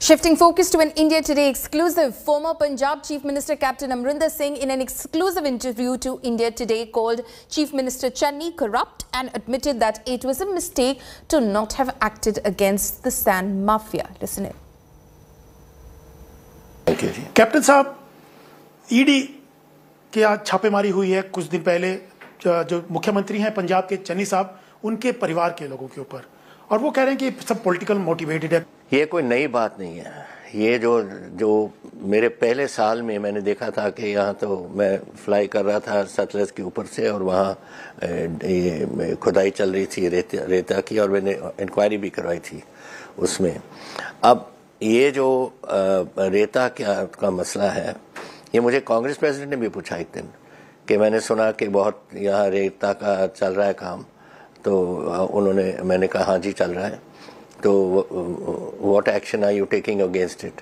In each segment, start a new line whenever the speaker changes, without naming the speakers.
Shifting focus to an India Today exclusive, former Punjab Chief Minister Captain Amrinder Singh in an exclusive interview to India Today called Chief Minister Channi corrupt and admitted that it was a mistake to not have acted against the sand mafia. Listen in.
Thank you. Captain साहब, ED की आज छापेमारी हुई है कुछ दिन पहले जो मुख्यमंत्री हैं पंजाब के चन्नी साहब, उनके परिवार के लोगों के ऊपर, और वो कह रहे हैं कि सब पॉलिटिकल मोटिवेटेड है।
ये कोई नई बात नहीं है। ये जो मेरे पहले साल में मैंने देखा था कि यहाँ तो मैं फ्लाई कर रहा था सतलज के ऊपर से और वहाँ ये खुदाई चल रही थी रेता की, और मैंने इंक्वायरी भी करवाई थी उसमें। अब ये जो रेता का मसला है, ये मुझे कांग्रेस प्रेसिडेंट ने भी पूछा एक दिन कि मैंने सुना कि बहुत यहाँ रेता का चल रहा है काम, तो मैंने कहा हाँ जी चल रहा है, तो what action are you taking against it?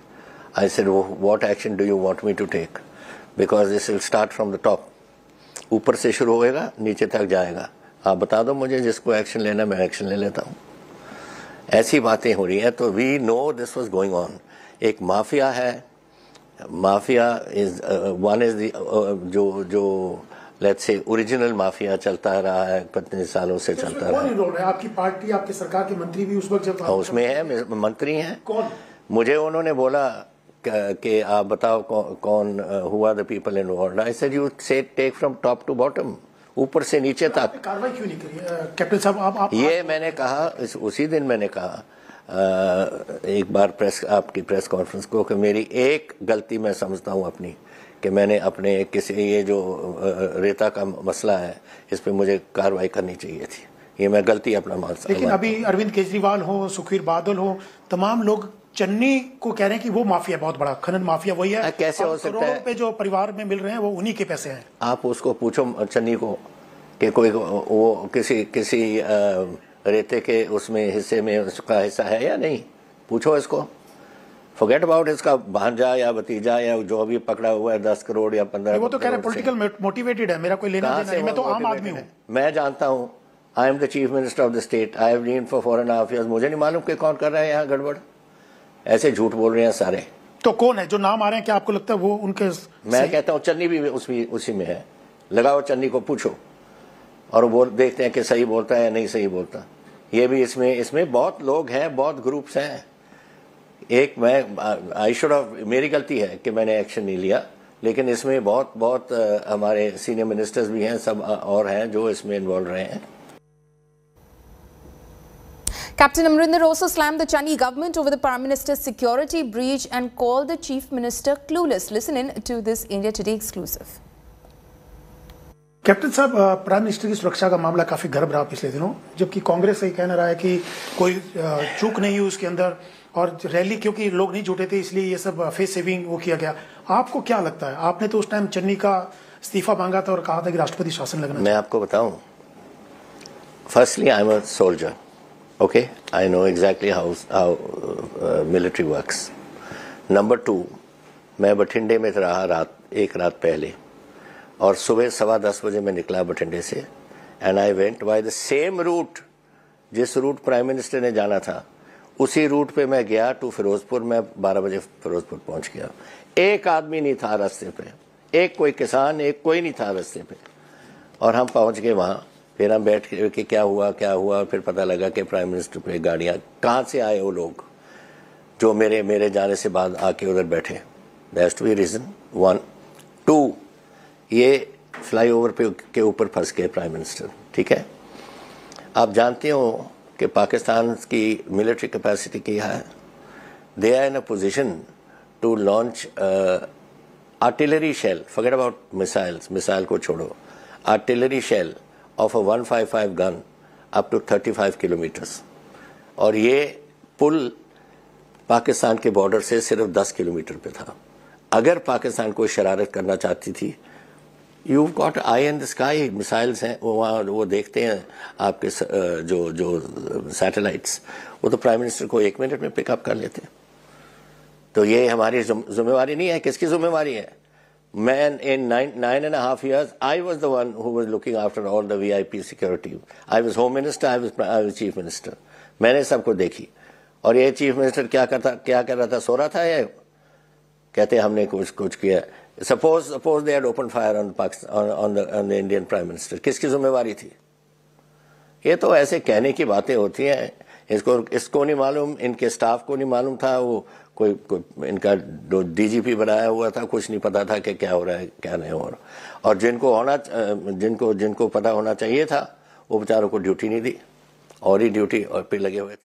I said, what action do you want me to take? Because this will start from the top. ऊपर से शुरू होएगा, नीचे तक जाएगा। आप बता दो मुझे, जिसको एक्शन लेना मैं एक्शन ले लेता हूँ। ऐसी बातें हो रही हैं, तो we know this was going on. एक माफिया है, mafia is one is the जो लेट्स से ओरिजिनल माफिया चलता रहा है, कितने सालों से चलता रहा है।
कौन है? आपकी पार्टी, आपकी सरकार के मंत्री भी उस वक्त जब
उसमें है, मंत्री हैं।
कौन?
मुझे उन्होंने बोला कि आप बताओ कौन हुआ the people involved. I said you say take from top to bottom, ऊपर से नीचे तक।
कार्रवाई क्यों नहीं करी कैप्टन साहब? आप
ये मैंने कहा, उसी दिन मैंने कहा एक बार आपकी प्रेस कॉन्फ्रेंस को कि मेरी एक गलती मैं समझता हूँ अपनी, कि मैंने अपने किसी ये जो रेता का मसला है इस पे मुझे कार्रवाई करनी चाहिए थी। ये मैं गलती अपना मानता।
लेकिन अभी अरविंद केजरीवाल हो, सुखबीर बादल हो, तमाम लोग चन्नी को कह रहे हैं कि वो माफिया बहुत बड़ा खनन माफिया वही है।
कैसे हो सकता है?
पे जो परिवार में मिल रहे हैं वो उन्हीं के पैसे हैं।
आप उसको पूछो चन्नी को कि कोई वो किसी रेते के उसमें हिस्से में उसका हिस्सा है या नहीं, पूछो इसको। फॉरगेट अबाउट इसका भांजा या भतीजा या जो भी पकड़ा हुआ है 10 करोड़ या 15 करोड़।
वो तो कह रहे पॉलिटिकल मोटिवेटेड है, मेरा कोई लेना देना नहीं, मैं तो आम आदमी हूँ।
मैं जानता हूँ, I am the chief minister of the state, I have reign for 4.5 years। मुझे नहीं मालूम कि कौन कर रहा है यहाँ गड़बड़, ऐसे झूठ बोल रहे हैं सारे।
तो कौन है जो नाम आ रहे हैं? क्या आपको लगता है वो उनके?
मैं कहता हूँ चन्नी भी उसी में है। लगाओ चन्नी को, पूछो, और वो देखते हैं कि सही बोलता है या नहीं सही बोलता। ये भी इसमें बहुत लोग हैं, बहुत ग्रुप्स हैं। एक आई शुड ऑफ, मेरी गलती है कि मैंने एक्शन नहीं लिया, लेकिन इसमें बहुत हमारे सीनियर मिनिस्टर्स भी हैं, सब और हैं जो इसमें इन्वॉल्व रहे हैं।
Captain Amrinder also slammed the Channi government over the Prime Minister's security breach and called the Chief Minister clueless. Listen in to this India Today exclusive.
Captain साहब, प्राइम मिनिस्टर की सुरक्षा का मामला काफी गर्म रहा पिछले दिनों, जबकि कांग्रेस ये कहना रहा है कि कोई चूक नहीं हुई उसके अंदर, और रैली क्योंकि लोग नहीं जुटे थे इसलिए ये सब फेस सेविंग वो किया गया। आपको क्या लगता है? आपने तो उस टाइम चन्नी का इस्तीफा मांगा था और कहा था कि राष्ट्रपति शासन लगना।
मैं आपको बताऊं, firstly I am a soldier, okay, I know exactly how military works. Number 2, मैं बठिंडे में रहा एक रात पहले, और सुबह 10:15 बजे मैं निकला बठिंडे से, and I went by the same route, जिस रूट प्राइम मिनिस्टर ने जाना था उसी रूट पे मैं गया टू फिरोजपुर। मैं 12 बजे फिरोजपुर पहुंच गया। एक आदमी नहीं था रास्ते पे, एक कोई किसान, एक कोई नहीं था रास्ते पे, और हम पहुंच गए वहां। फिर हम बैठ के क्या हुआ, फिर पता लगा कि प्राइम मिनिस्टर पे गाड़ियां, कहाँ से आए वो लोग जो मेरे जाने से बाद आके उधर बैठे। That's to be reason 1। 2, ये फ्लाईओवर के ऊपर फंस गए प्राइम मिनिस्टर, ठीक है। आप जानते हो कि पाकिस्तान की मिलिट्री कैपेसिटी क्या है? They are in a position to launch artillery shell, forget about missile को छोड़ो, artillery shell of a 155 gun up to 35 kilometres, और ये पुल पाकिस्तान के बॉर्डर से सिर्फ 10 किलोमीटर पे था। अगर पाकिस्तान कोई शरारत करना चाहती थी, you got I in the sky, missiles हैं वो देखते हैं आपके जो सैटेलाइट्स, वो तो प्राइम मिनिस्टर को 1 मिनट में पिकअप कर लेते हैं। तो ये हमारी जिम्मेवारी नहीं है। किसकी जिम्मेवारी है? मैं इन 9.5 years I was the one who was looking after all the VIP security. I was home minister, I was chief minister. मैंने सबको देखी, और ये चीफ मिनिस्टर क्या कर रहा था, सो रहा था या कहते हमने कुछ किया। Suppose they had open fire on Pakistan on the Indian prime minister, किसकी जिम्मेवारी थी? ये तो ऐसे कहने की बातें होती हैं। इसको नहीं मालूम, इनके स्टाफ को नहीं मालूम था, वो कोई इनका डीजीपी बनाया हुआ था, कुछ नहीं पता था कि क्या हो रहा है क्या नहीं हो रहा। और जिनको पता होना चाहिए था वो बेचारों को ड्यूटी नहीं दी, और ही ड्यूटी और पे लगे हुए थे।